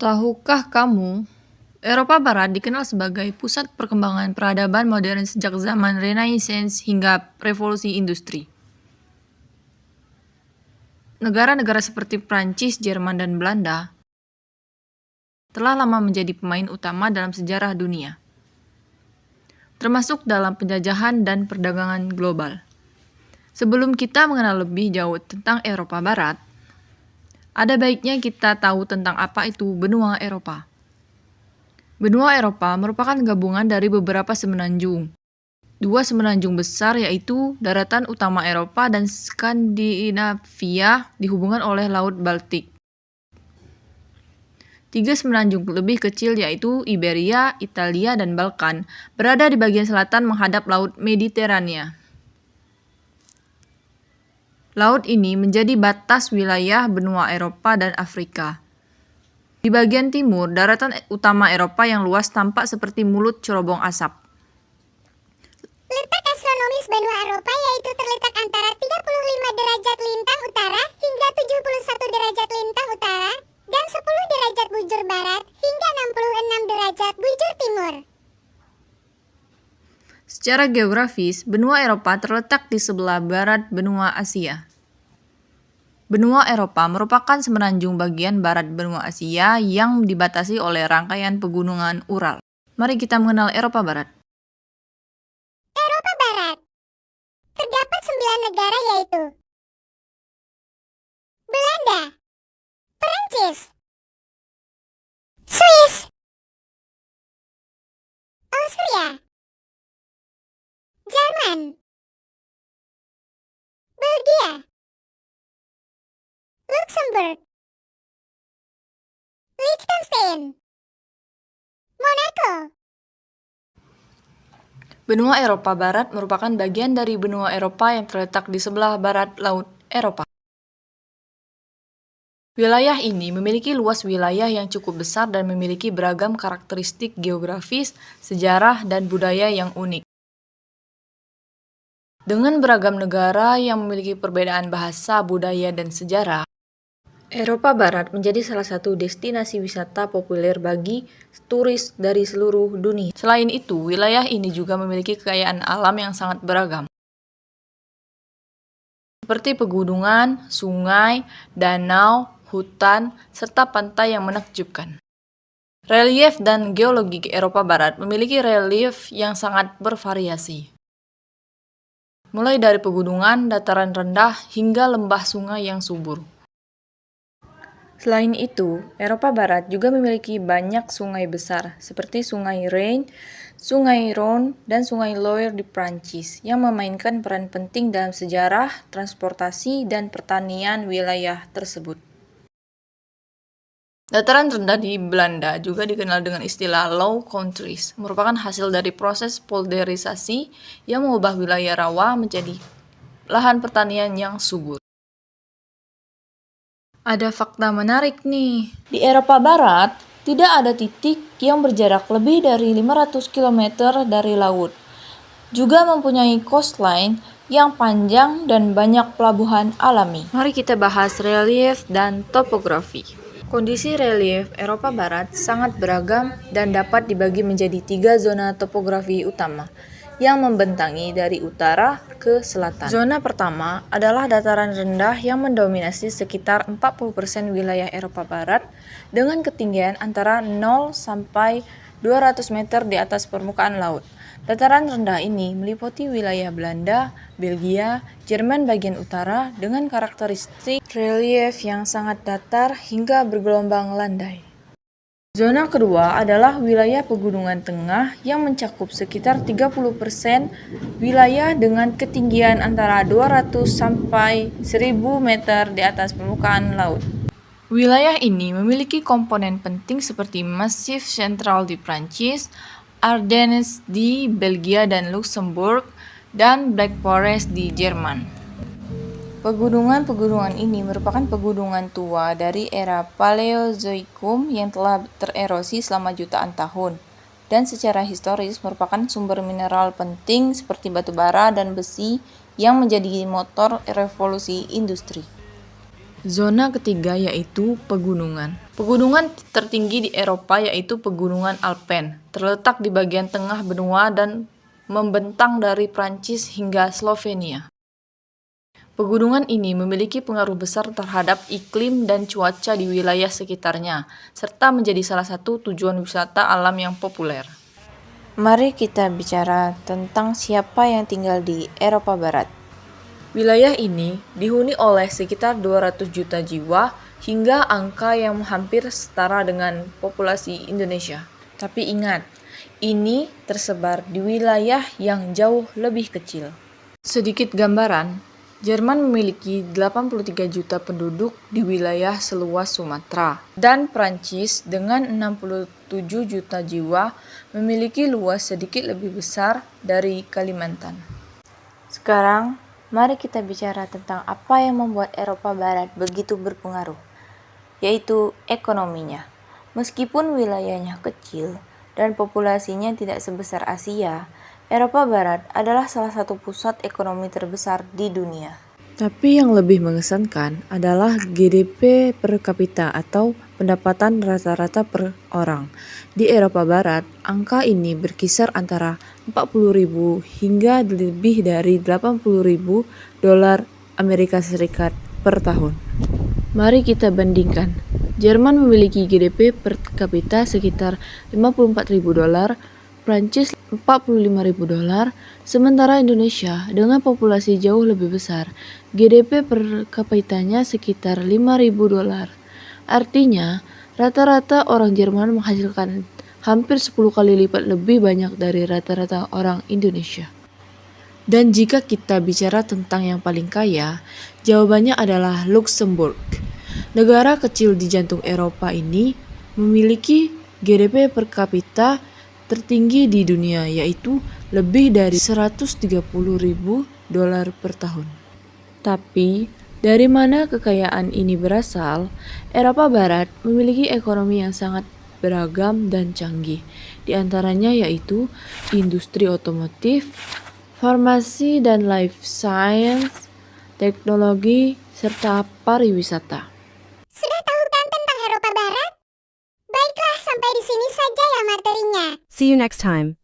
Tahukah kamu, Eropa Barat dikenal sebagai pusat perkembangan peradaban modern sejak zaman Renaissance hingga revolusi industri. Negara-negara seperti Prancis, Jerman, dan Belanda telah lama menjadi pemain utama dalam sejarah dunia, termasuk dalam penjajahan dan perdagangan global. Sebelum kita mengenal lebih jauh tentang Eropa Barat, ada baiknya kita tahu tentang apa itu benua Eropa. Benua Eropa merupakan gabungan dari beberapa semenanjung. Dua semenanjung besar yaitu daratan utama Eropa dan Skandinavia dihubungkan oleh Laut Baltik. Tiga semenanjung lebih kecil yaitu Iberia, Italia, dan Balkan berada di bagian selatan menghadap Laut Mediterania. Laut ini menjadi batas wilayah benua Eropa dan Afrika. Di bagian timur, daratan utama Eropa yang luas tampak seperti mulut cerobong asap. Letak astronomis benua Eropa yaitu terletak antara 35 derajat lintang utara hingga 71 derajat lintang utara dan 10 derajat bujur barat hingga 66 derajat bujur timur. Secara geografis, benua Eropa terletak di sebelah barat benua Asia. Benua Eropa merupakan semenanjung bagian barat benua Asia yang dibatasi oleh rangkaian pegunungan Ural. Mari kita mengenal Eropa Barat. Eropa Barat terdapat 9 negara yaitu Belanda, Perancis, Swiss, Austria, Jerman, Belgia, Luxembourg, Liechtenstein, Monaco. Benua Eropa Barat merupakan bagian dari benua Eropa yang terletak di sebelah barat Laut Eropa. Wilayah ini memiliki luas wilayah yang cukup besar dan memiliki beragam karakteristik geografis, sejarah, dan budaya yang unik. Dengan beragam negara yang memiliki perbedaan bahasa, budaya, dan sejarah, Eropa Barat menjadi salah satu destinasi wisata populer bagi turis dari seluruh dunia. Selain itu, wilayah ini juga memiliki kekayaan alam yang sangat beragam, seperti pegunungan, sungai, danau, hutan, serta pantai yang menakjubkan. Relief dan geologi Eropa Barat memiliki relief yang sangat bervariasi, mulai dari pegunungan, dataran rendah, hingga lembah sungai yang subur. Selain itu, Eropa Barat juga memiliki banyak sungai besar, seperti Sungai Rhine, Sungai Rhône, dan Sungai Loire di Prancis, yang memainkan peran penting dalam sejarah, transportasi, dan pertanian wilayah tersebut. Dataran rendah di Belanda juga dikenal dengan istilah Low Countries, merupakan hasil dari proses polderisasi yang mengubah wilayah rawa menjadi lahan pertanian yang subur. Ada fakta menarik nih. Di Eropa Barat, tidak ada titik yang berjarak lebih dari 500 km dari laut. Juga mempunyai coastline yang panjang dan banyak pelabuhan alami. Mari kita bahas relief dan topografi. Kondisi relief Eropa Barat sangat beragam dan dapat dibagi menjadi 3 zona topografi utama yang membentangi dari utara ke selatan. Zona pertama adalah dataran rendah yang mendominasi sekitar 40% wilayah Eropa Barat dengan ketinggian antara 0 sampai 200 meter di atas permukaan laut. Dataran rendah ini meliputi wilayah Belanda, Belgia, Jerman bagian utara dengan karakteristik relief yang sangat datar hingga bergelombang landai. Zona kedua adalah wilayah pegunungan tengah yang mencakup sekitar 30% wilayah dengan ketinggian antara 200 sampai 1000 meter di atas permukaan laut. Wilayah ini memiliki komponen penting seperti Massif Central di Prancis, Ardennes di Belgia dan Luxembourg, dan Black Forest di Jerman. Pegunungan-pegunungan ini merupakan pegunungan tua dari era Paleozoikum yang telah tererosi selama jutaan tahun, dan secara historis merupakan sumber mineral penting seperti batu bara dan besi yang menjadi motor revolusi industri. Zona ketiga yaitu pegunungan. Pegunungan tertinggi di Eropa yaitu Pegunungan Alpen, terletak di bagian tengah benua dan membentang dari Prancis hingga Slovenia. Pegunungan ini memiliki pengaruh besar terhadap iklim dan cuaca di wilayah sekitarnya, serta menjadi salah satu tujuan wisata alam yang populer. Mari kita bicara tentang siapa yang tinggal di Eropa Barat. Wilayah ini dihuni oleh sekitar 200 juta jiwa hingga angka yang hampir setara dengan populasi Indonesia. Tapi ingat, ini tersebar di wilayah yang jauh lebih kecil. Sedikit gambaran, Jerman memiliki 83 juta penduduk di wilayah seluas Sumatera, dan Prancis dengan 67 juta jiwa memiliki luas sedikit lebih besar dari Kalimantan. Sekarang, mari kita bicara tentang apa yang membuat Eropa Barat begitu berpengaruh, yaitu ekonominya. Meskipun wilayahnya kecil dan populasinya tidak sebesar Asia, Eropa Barat adalah salah satu pusat ekonomi terbesar di dunia. Tapi yang lebih mengesankan adalah GDP per kapita atau pendapatan rata-rata per orang. Di Eropa Barat, angka ini berkisar antara 40.000 hingga lebih dari 80.000 dolar Amerika Serikat per tahun. Mari kita bandingkan. Jerman memiliki GDP per kapita sekitar 54.000 dolar, Prancis 45.000 dolar, sementara Indonesia dengan populasi jauh lebih besar, GDP per kapitanya sekitar 5.000 dolar. Artinya, rata-rata orang Jerman menghasilkan hampir 10 kali lipat lebih banyak dari rata-rata orang Indonesia. Dan jika kita bicara tentang yang paling kaya, jawabannya adalah Luxembourg. Negara kecil di jantung Eropa ini memiliki GDP per kapita tertinggi di dunia, yaitu lebih dari 130.000 dolar per tahun. Tapi, dari mana kekayaan ini berasal? Eropa Barat memiliki ekonomi yang sangat beragam dan canggih. Di antaranya yaitu industri otomotif, farmasi dan life science, teknologi, serta pariwisata. Sudah tahu kan tentang Eropa Barat? Baiklah, sampai di sini saja ya materinya. See you next time.